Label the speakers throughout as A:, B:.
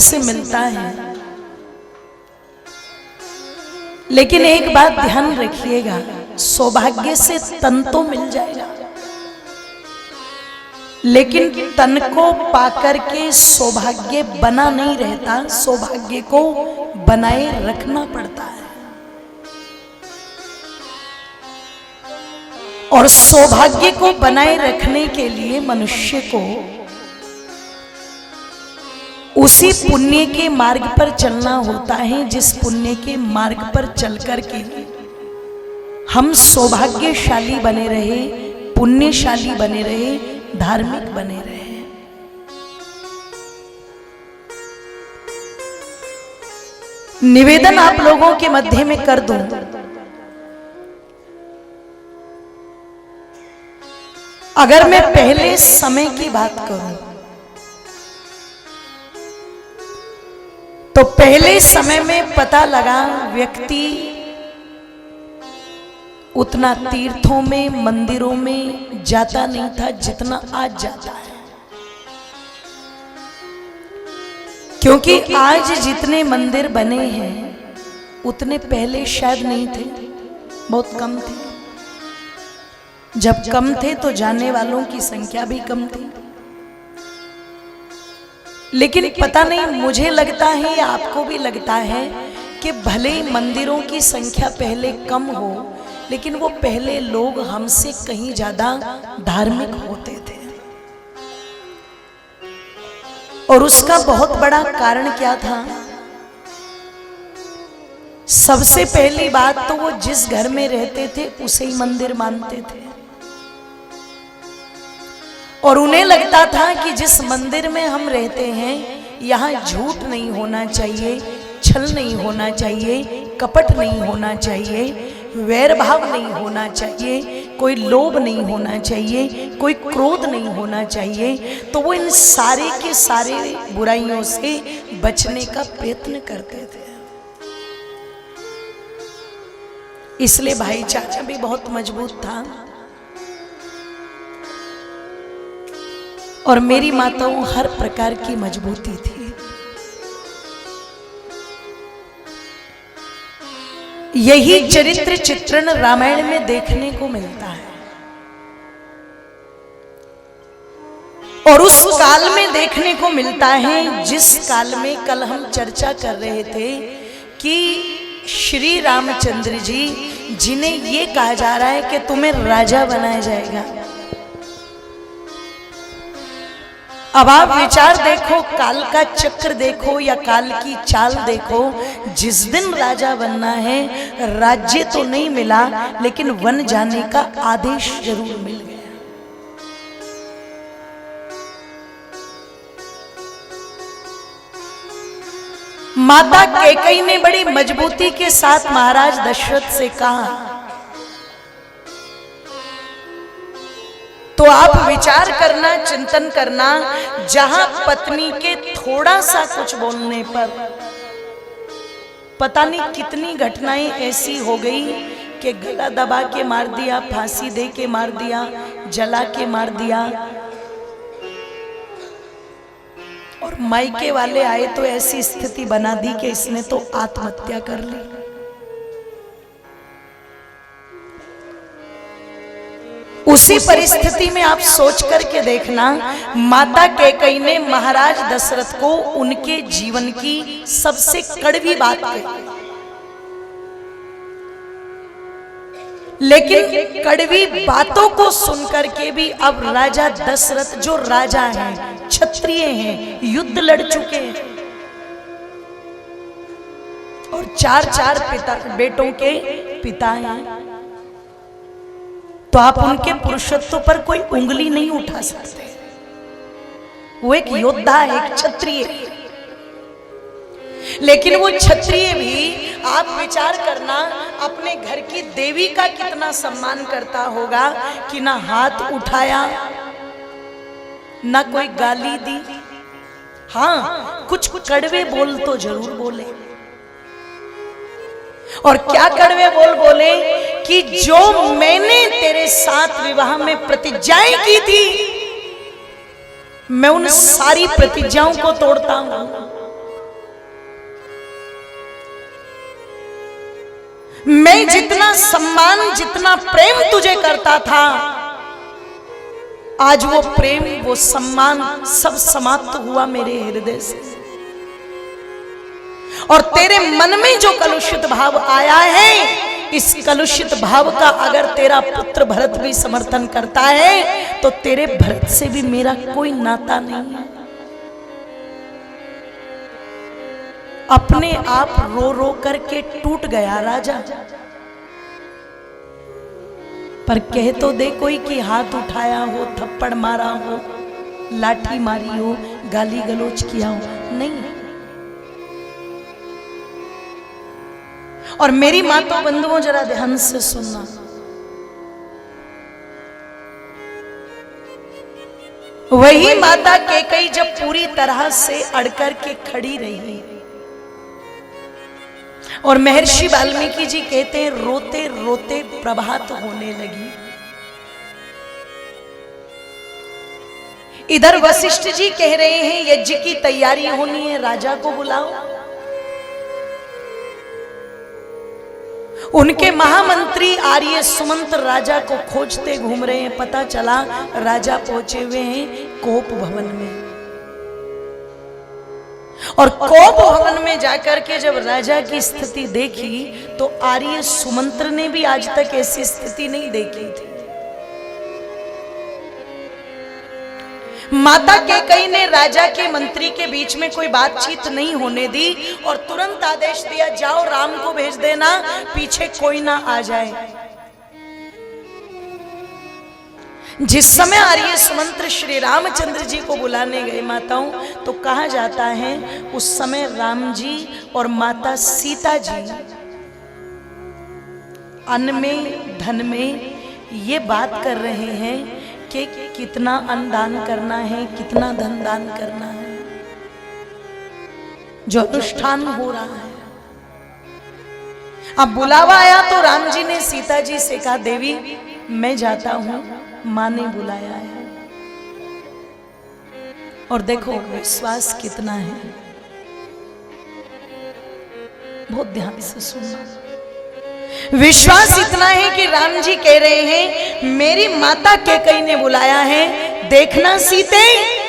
A: से मिलता है, लेकिन एक बात ध्यान रखिएगा, सौभाग्य से तन तो मिल जाएगा, लेकिन तन को पाकर के सौभाग्य बना नहीं रहता, सौभाग्य को बनाए रखना पड़ता है। और सौभाग्य को बनाए रखने के लिए मनुष्य को उसी पुण्य के मार्ग पर चलना होता है, जिस पुण्य के मार्ग पर चलकर के हम सौभाग्यशाली बने रहे, पुण्यशाली बने रहे, धार्मिक बने रहे। निवेदन आप लोगों के मध्य में कर दूं, अगर मैं पहले समय की बात करूं तो पहले समय में पता लगा व्यक्ति उतना तीर्थों में, मंदिरों में जाता नहीं था जितना आज जाता है। क्योंकि आज जितने मंदिर बने हैं उतने पहले शायद नहीं थे, बहुत कम थे। जब कम थे तो जाने वालों की संख्या भी कम थी। लेकिन पता नहीं, मुझे लगता है या आपको भी लगता है कि भले ही मंदिरों की संख्या पहले कम हो, लेकिन वो पहले लोग हमसे कहीं ज्यादा धार्मिक होते थे। और उसका बहुत बड़ा कारण क्या था? सबसे पहली बात तो वो जिस घर में रहते थे उसे ही मंदिर मानते थे, और उन्हें लगता था कि जिस मंदिर में हम रहते हैं यहाँ झूठ नहीं होना चाहिए, छल नहीं होना चाहिए, कपट नहीं होना चाहिए, वैर भाव नहीं होना चाहिए, कोई लोभ नहीं होना चाहिए, कोई क्रोध नहीं होना चाहिए। तो वो इन सारे के सारे बुराइयों से बचने का प्रयत्न करते थे। इसलिए भाईचारा भी बहुत मजबूत था। और मेरी माताओं हर प्रकार की मजबूती थी। यही चरित्र चित्रण रामायण में देखने को मिलता है। और उस काल में देखने को मिलता है जिस काल में कल हम चर्चा कर रहे थे कि श्री रामचंद्र जी, जिन्हें ये कहा जा रहा है कि तुम्हें राजा बनाया जाएगा। अब आप विचार देखो, काल का चक्र देखो या काल की चाल देखो। जिस दिन राजा बनना है, राज्य तो नहीं मिला लेकिन वन जाने का आदेश जरूर मिल गया। माता कैकेयी ने बड़ी मजबूती के साथ महाराज दशरथ से कहा। तो आप विचार करना, चिंतन करना, जहां पत्नी के थोड़ा सा कुछ बोलने पर पता नहीं कितनी घटनाएं ऐसी हो गई कि गला दबा के मार दिया, फांसी दे के मार दिया, जला के मार दिया। और मायके वाले आए तो ऐसी स्थिति बना दी कि इसने तो आत्महत्या कर ली। उसी परिस्थिति में आप सोच करके देखना, माता कैकेयी ने महाराज दशरथ को उनके जीवन की सबसे कड़वी बात कही। लेकिन कड़वी बातों को सुनकर के भी अब राजा दशरथ, जो राजा हैं, क्षत्रिय हैं, युद्ध लड़ चुके हैं और चार बेटों के पिता हैं, तो आप उनके पुरुषत्व पर कोई उंगली नहीं उठा सकते। वो एक योद्धा, एक क्षत्रिय। लेकिन वो क्षत्रिय भी आप विचार करना, अपने घर की देवी का कितना सम्मान करता होगा कि ना हाथ उठाया, ना कोई गाली दी। हाँ, कुछ कड़वे बोल तो जरूर बोले। और क्या कड़वे बोल बोले कि जो मैंने तेरे साथ विवाह में प्रतिज्ञाएं की थी, मैं उन सारी प्रतिज्ञाओं को तोड़ता हूं। मैं जितना सम्मान, जितना प्रेम तुझे करता था, आज वो प्रेम, वो सम्मान सब समाप्त हुआ मेरे हृदय से। और तेरे मन में जो कलुषित भाव आया है, इस कलुषित भाव का अगर तेरा पुत्र भरत भी समर्थन करता है, तो तेरे भरत से भी मेरा कोई नाता नहीं है। अपने आप रो रो करके टूट गया राजा। पर कह तो दे कोई कि हाथ उठाया हो, थप्पड़ मारा हो, लाठी मारी हो, गाली गलौज किया हो, नहीं। और मेरी माता बंधुओं, जरा ध्यान से सुनना, वही माता कैकेयी जब पूरी तरह से अड़कर के खड़ी रही, और महर्षि वाल्मीकि जी कहते हैं रोते रोते प्रभात होने लगी। इधर वशिष्ठ जी कह रहे हैं यज्ञ की तैयारी होनी है, राजा को बुलाओ। उनके महामंत्री आर्य सुमंत राजा को खोजते घूम रहे हैं। पता चला राजा पहुंचे हुए हैं कोप भवन में। और कोप भवन में जाकर के जब राजा की स्थिति देखी, तो आर्य सुमंत्र ने भी आज तक ऐसी स्थिति नहीं देखी थी। माता कैकेयी ने राजा के मंत्री के बीच में कोई बातचीत नहीं होने दी, और तुरंत आदेश दिया, जाओ राम को भेज देना, पीछे कोई ना आ जाए। जिस समय आर्य सुमंत्र श्री रामचंद्र जी को बुलाने गए माताओं, तो कहा जाता है उस समय राम जी और माता सीता जी अन्न में, धन में ये बात कर रहे हैं कि कितना अन्न दान करना है, कितना धन दान करना है, जो अनुष्ठान हो रहा है। अब बुलावा आया तो राम जी ने सीता जी से कहा, देवी मैं जाता हूं, मां ने बुलाया है। और देखो विश्वास कितना है, बहुत ध्यान से सुनना। विश्वास इतना है कि राम जी कह रहे हैं मेरी माता कैकेयी ने बुलाया है, देखना सीते,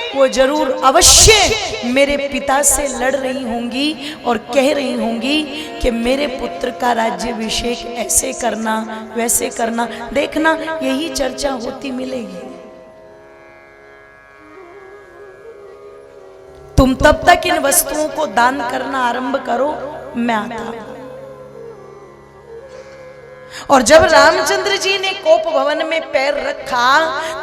A: वो जरूर अवश्य मेरे पिता से लड़ रही होंगी और कह रही होंगी कि मेरे पुत्र का राज्याभिषेक ऐसे करना, वैसे करना, देखना यही चर्चा होती मिलेगी। तुम तब तक इन वस्तुओं को दान करना आरंभ करो, मैं आता हूं। और जब रामचंद्र जी ने कोप भवन में पैर रखा,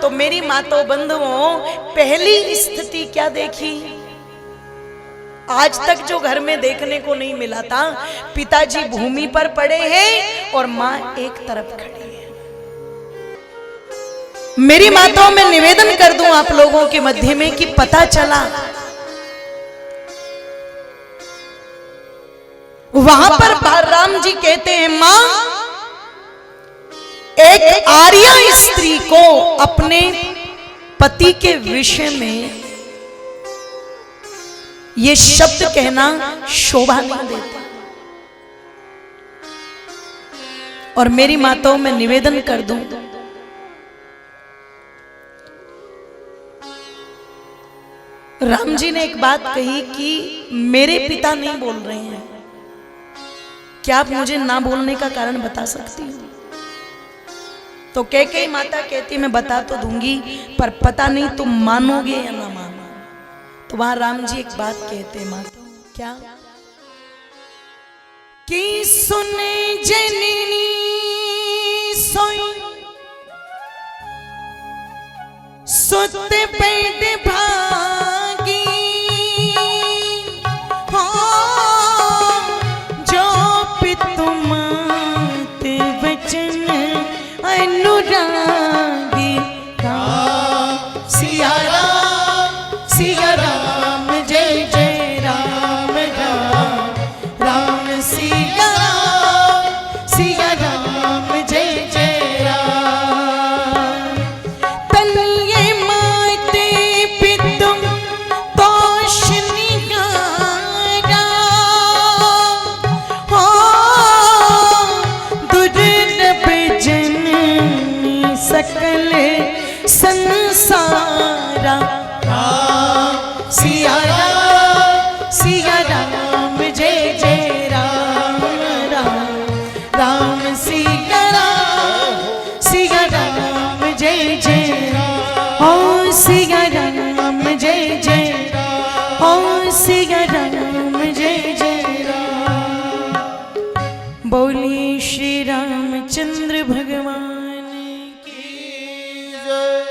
A: तो मेरी माताओं बंधुओं, पहली स्थिति क्या देखी? आज तक जो घर में देखने को नहीं मिला था। पिताजी भूमि पर पड़े हैं और मां एक तरफ खड़ी है। मेरी माताओं, मैं निवेदन कर दूं आप लोगों के मध्य में कि पता चला वहां पर राम जी कहते हैं, मां एक आर्या स्त्री को अपने पति के विषय में ये शब्द कहना शोभा नहीं देता। और मेरी माताओं, मैं निवेदन कर दूं, राम जी ने एक बात कही कि मेरे पिता नहीं बोल रहे हैं, क्या आप मुझे ना बोलने का कारण बता सकती हो? तो कैकेयी माता कहती मैं बता तो दूंगी, पर पता नहीं तुम मानोगे या ना मानो। तो वहां राम जी एक बात कहते माता, क्या कि सुने जननी सोई सुत पैद भागी, जो पितु मात वचन अनुरागी। सिया राम जय जय राम राम, राम सिया राम जय जय राम। तनिए माते पितु बोलिए श्री रामचंद्र भगवान की जय।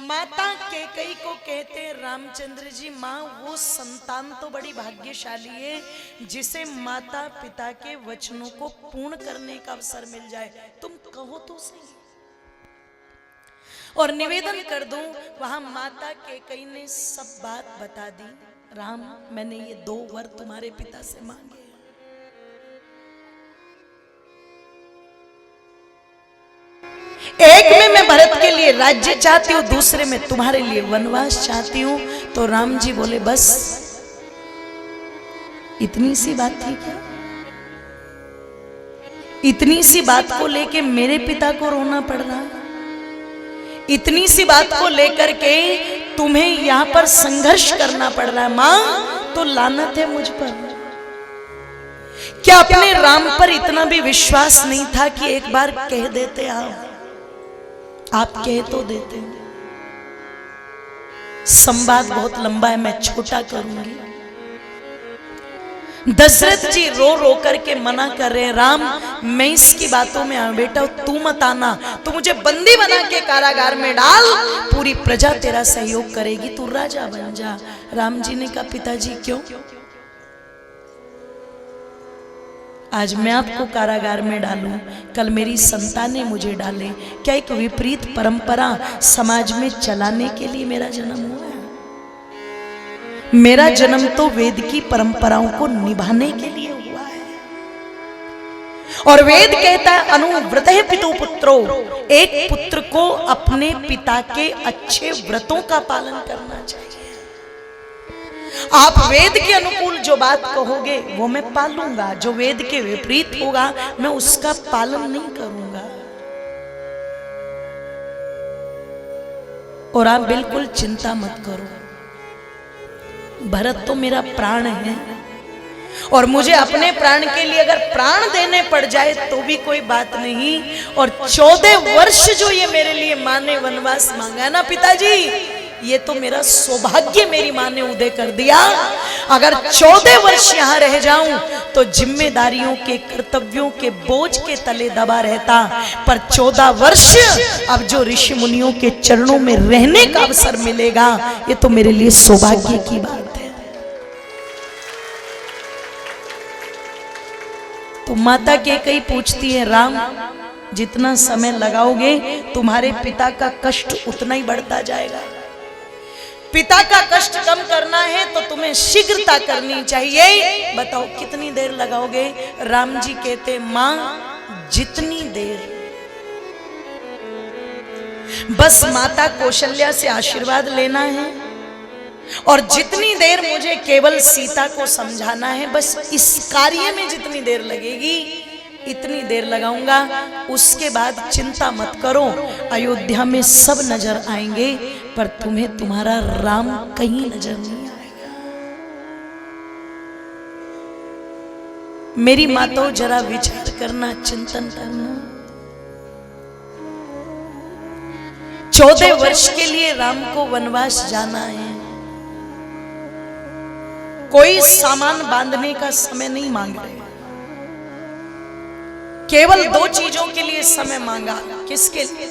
A: माता कैकेयी को कहते हैं रामचंद्र जी, माँ वो संतान तो बड़ी भाग्यशाली है जिसे माता पिता के वचनों को पूर्ण करने का अवसर मिल जाए। तुम कहो तो सही। और निवेदन कर दूं, वहां माता कैकेयी ने सब बात बता दी। राम, मैंने ये 2 वर तुम्हारे पिता से मांगे। एक में मैं भरत के लिए राज्य चाहती हूँ, दूसरे में तुम्हारे लिए वनवास चाहती हूँ। तो राम जी बोले बस इतनी सी बात थी क्या? इतनी सी बात को लेके मेरे पिता को रोना पड़ रहा? इतनी सी बात को लेकर के तुम्हें यहां पर संघर्ष करना पड़ रहा है? मां, तो लानत है मुझ पर। क्या अपने राम पर इतना भी विश्वास नहीं था कि एक बार कह देते? आप कह तो देते। संवाद बहुत लंबा है, मैं छोटा करूंगी। दशरथ जी रो रो करके मना कर रहे हैं, राम मैं इसकी बातों में आ बेटा, तू मत आना, तू मुझे बंदी बना के कारागार में डाल, पूरी प्रजा तेरा सहयोग करेगी, तू राजा बन जा। राम जी ने कहा पिताजी क्यों? आज मैं आपको कारागार में डालूं, कल मेरी संतानें मुझे डालें, क्या एक विपरीत परंपरा समाज में चलाने के लिए मेरा जन्म हुआ है? मेरा जन्म तो वेद की परंपराओं को निभाने के लिए हुआ है। और वेद कहता है अनुव्रतः पितु पुत्रो, एक पुत्र को अपने पिता के अच्छे व्रतों का पालन करना चाहिए। आप वेद के अनुकूल जो बात कहोगे वो मैं पालूंगा, जो वेद के विपरीत होगा मैं उसका पालन नहीं करूंगा। और आप बिल्कुल चिंता मत करो, भरत तो मेरा प्राण है और मुझे अपने प्राण के लिए अगर प्राण देने पड़ जाए तो भी कोई बात नहीं। और 14 वर्ष जो ये मेरे लिए माँ ने वनवास मांगा है ना पिताजी, ये तो मेरा सौभाग्य मेरी माँ ने उदय कर दिया। अगर 14 वर्ष यहाँ रह जाऊं तो जिम्मेदारियों के, कर्तव्यों के बोझ के तले दबा रहता, पर 14 वर्ष अब जो ऋषि मुनियों के चरणों में रहने का अवसर मिलेगा, ये तो मेरे लिए सौभाग्य की बात है। तो माता कैकेयी पूछती है, राम जितना समय लगाओगे तुम्हारे पिता का कष्ट उतना ही बढ़ता जाएगा। पिता का कष्ट कम करना है तो तुम्हें शीघ्रता करनी चाहिए। बताओ कितनी देर लगाओगे? राम जी कहते, मां जितनी देर, बस माता कौशल्या से आशीर्वाद लेना है और जितनी देर मुझे केवल सीता को समझाना है, बस इस कार्य में जितनी देर लगेगी इतनी देर लगाऊंगा। उसके बाद चिंता मत करो, अयोध्या में सब नजर आएंगे पर तुम्हें तुम्हारा राम कहीं नजर नहीं आएगा। मेरी माताओं जरा विचार करना, चिंतन करना। 14 वर्ष के लिए राम को वनवास जाना है। कोई सामान बांधने का समय नहीं मांग रहे, केवल 2 चीजों के लिए समय मांगा। किसके लिए?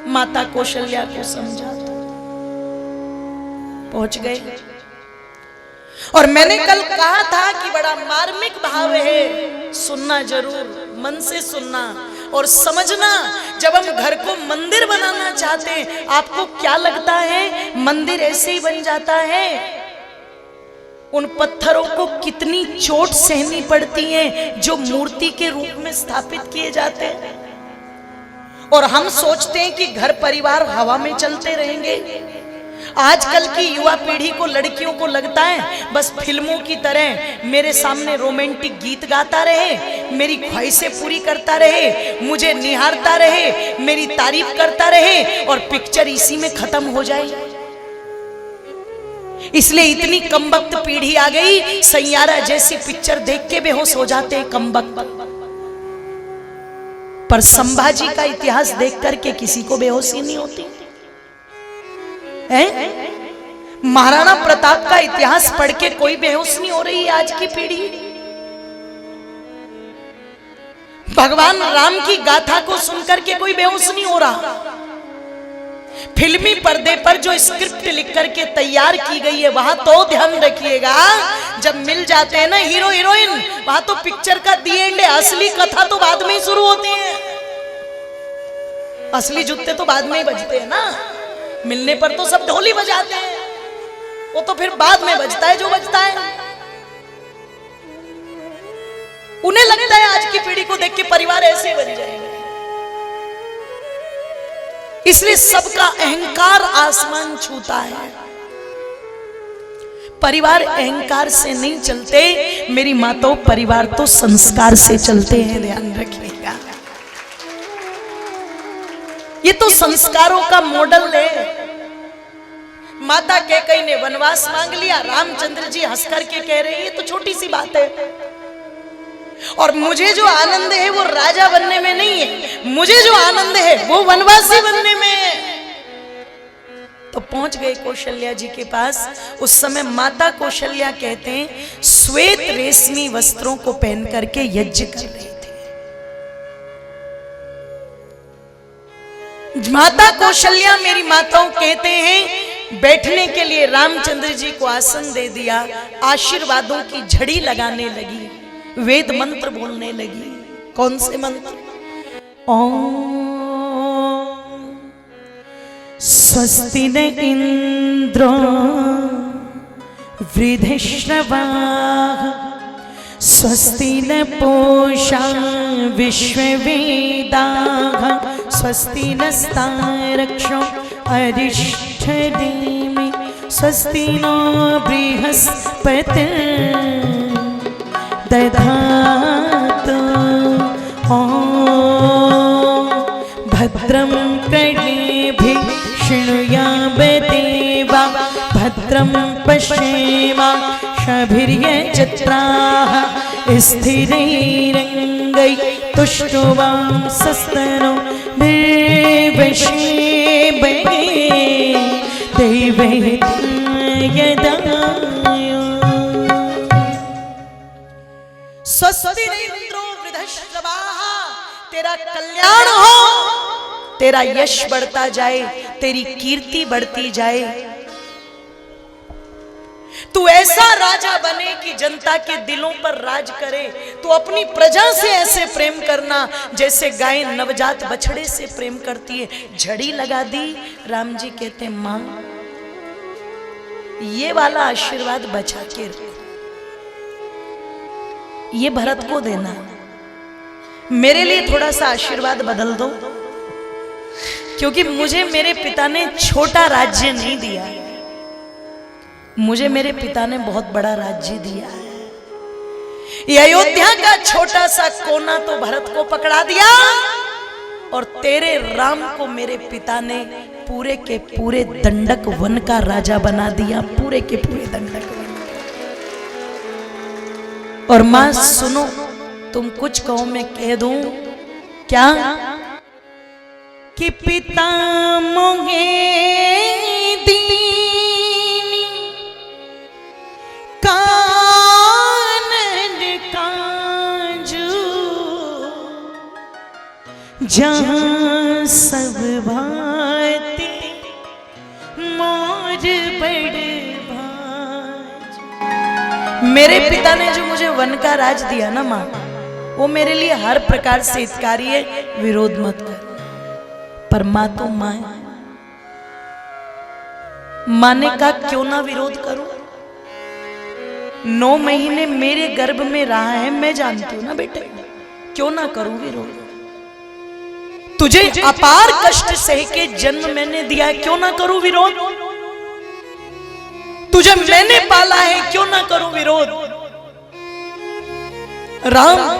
A: माता कौशल्या को समझा दो। पहुंच गए। और मैंने कल कहा था कि बड़ा मार्मिक भाव है, सुनना जरूर, मन से सुनना और समझना। जब हम घर को मंदिर बनाना चाहते हैं, आपको क्या लगता है मंदिर ऐसे ही बन जाता है? उन पत्थरों को कितनी चोट सहनी पड़ती है जो मूर्ति के रूप में स्थापित किए जाते हैं। और हम सोचते हैं कि घर परिवार हवा में चलते रहेंगे। आजकल की युवा पीढ़ी को, लड़कियों को लगता है बस फिल्मों की तरह मेरे सामने रोमांटिक गीत गाता रहे, मेरी ख्वाहिशें पूरी करता रहे, मुझे निहारता रहे, मेरी तारीफ करता रहे और पिक्चर इसी में खत्म हो जाए। इसलिए इतनी कमबख्त पीढ़ी आ गई, सैयारा जैसी पिक्चर देख के बेहोश हो जाते हैं कमबख्त। पर संभाजी का इतिहास देख करके किसी को बेहोशी नहीं होती है? महाराणा प्रताप का इतिहास पढ़ के कोई बेहोश नहीं हो रही है आज की पीढ़ी। भगवान राम की गाथा को सुनकर के कोई बेहोश नहीं हो रहा। फिल्मी पर्दे पर जो स्क्रिप्ट लिख करके तैयार की गई है वहां तो ध्यान रखिएगा, जब मिल जाते हैं ना हीरो हीरोइन, वहां तो पिक्चर का दी एंड है, असली कथा तो बाद में ही शुरू होती है। असली जूते तो बाद में ही बजते हैं ना, मिलने पर तो सब ढोली बजाते हैं, वो तो फिर बाद में बजता है जो बजता है। उन्हें लगता है आज की पीढ़ी को देख के परिवार ऐसे बन जाएंगे, इसलिए सबका अहंकार आसमान छूता है। परिवार अहंकार से नहीं चलते मेरी माताओं, परिवार तो संस्कार से चलते हैं, ध्यान रखिएगा। ये तो संस्कारों का मॉडल है। माता कैकेयी ने वनवास मांग लिया, रामचंद्र जी हंस करके कह रहे हैं ये तो छोटी सी बात है, और मुझे जो आनंद है वो राजा बनने में नहीं है, मुझे जो आनंद है वो वनवासी बनने में है। तो पहुंच गए कौशल्या जी के पास। उस समय माता कौशल्या कहते हैं श्वेत रेशमी वस्त्रों को पहन करके यज्ञ कर रहे थे। माता कौशल्या मेरी माताओं कहते हैं बैठने के लिए रामचंद्र जी को आसन दे दिया, आशीर्वादों की झड़ी लगाने लगी, वेद मंत्र बोलने लगी। कौन से मंत्र? ओम स्वस्ति न इंद्रो वृद्धश्रवाः स्वस्ति न पूषा विश्ववेदाः स्वस्ति नस्तारक्षो अरिष्ठनेमि स्वस्ति नो बृहस्पतिर्दधातु ॐ भद्रं कर्णेभिः शृणुयामदेवा भद्रं पश्येमाक्षभिर्यजत्राः स्थिरैरङ्गैस्तुष्टुवांसस्तनोभिर्वशेमहे दैवेद्ययदायो। स्वस्ति इंद्रो वृद्धश्रवाः, तेरा कल्याण हो, तेरा यश बढ़ता जाए, तेरी कीर्ति बढ़ती जाए, तू ऐसा राजा बने कि जनता के दिलों पर राज करे। तू अपनी प्रजा से ऐसे प्रेम करना जैसे गाय नवजात बछड़े से प्रेम करती है। झड़ी लगा दी। राम जी कहते मां ये वाला आशीर्वाद बचा के रखो, ये भरत को देना, मेरे लिए थोड़ा सा आशीर्वाद बदल दो, क्योंकि मुझे मेरे पिता ने छोटा राज्य नहीं दिया है, मुझे मेरे पिता ने बहुत बड़ा राज्य दिया है। ये अयोध्या का छोटा सा कोना तो भरत को पकड़ा दिया, और तेरे राम को मेरे पिता ने पूरे के पूरे दंडक वन का राजा बना दिया, पूरे के पूरे दंडक वन। और मां सुनो, तुम कुछ कहो मैं कह दूं क्या, कि पिता मोहे दीनी कानन काजू जहां सब भाते मोर बड़ भाज। मेरे पिता ने जो मुझे वन का राज दिया ना मां, वो मेरे लिए हर प्रकार से हितकारी है, विरोध मत कर। पर मां तो मां है, मां ने कहा क्यों ना विरोध करूं, 9 महीने मेरे गर्भ में रहा है, मैं जानती हूं ना बेटे, क्यों ना करूं विरोध। तुझे अपार कष्ट सह के जन्म मैंने दिया है, क्यों ना करूं विरोध। तुझे मैंने पाला है, क्यों ना करूं विरोध। राम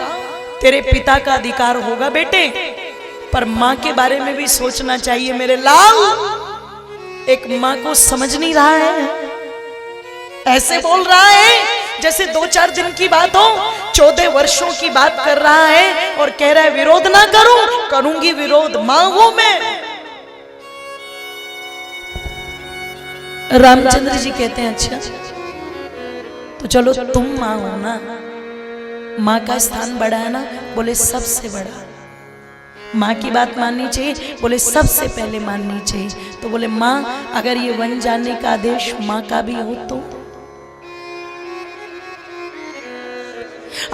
A: तेरे पिता का अधिकार होगा बेटे, पर मां के बारे में भी सोचना चाहिए मेरे लाल। एक मां को समझ नहीं रहा है, ऐसे बोल रहा है जैसे 2-4 दिन की बात हो, 14 वर्षों की बात कर रहा है, और कह रहा है विरोध ना करूं, करूंगी विरोध, मां हूं मैं। रामचंद्र जी कहते हैं अच्छा तो चलो तुम मां हो ना, माँ का स्थान बड़ा है ना? बोले सबसे बड़ा। माँ की बात माननी चाहिए? बोले सबसे पहले माननी चाहिए। तो बोले माँ अगर ये वन जाने का आदेश माँ का भी हो तो?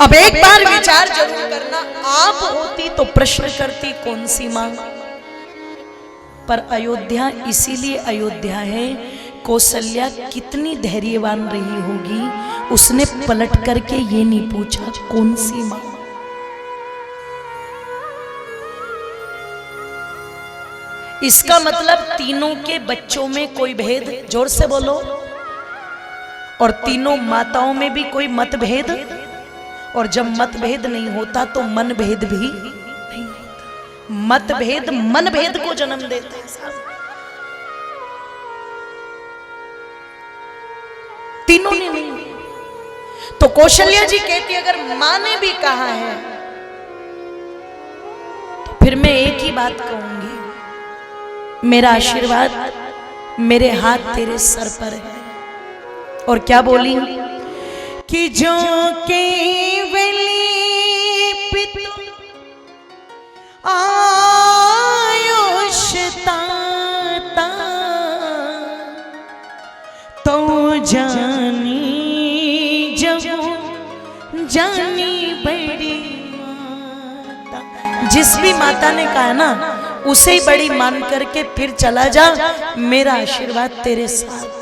A: अब एक बार विचार जरूर करना, आप होती तो प्रश्न करती कौन सी माँ? पर अयोध्या इसीलिए अयोध्या है, कौशल्या कितनी धैर्यवान रही होगी, उसने पलट करके ये नहीं पूछा कौन सी माँ। इसका मतलब तीनों के बच्चों में कोई भेद, जोर से बोलो, और तीनों माताओं में भी कोई मतभेद, और जब मतभेद नहीं होता तो मनभेद भी नहीं होता। मतभेद मनभेद को जन्म देते हैं साहब। तीनों ने नहीं। तो कौशल्या जी कहती अगर मां ने भी कहा है तो फिर मैं एक ही बात कहूंगी, मेरा आशीर्वाद मेरे हाथ तेरे सर पर है। और क्या बोली कि जो केवली पितु आयुष ताता तो जानी जब जानी बड़ी माता। जिस भी माता ने कहा ना उसे ही बड़ी मान करके फिर चला जा, मेरा आशीर्वाद तेरे साथ।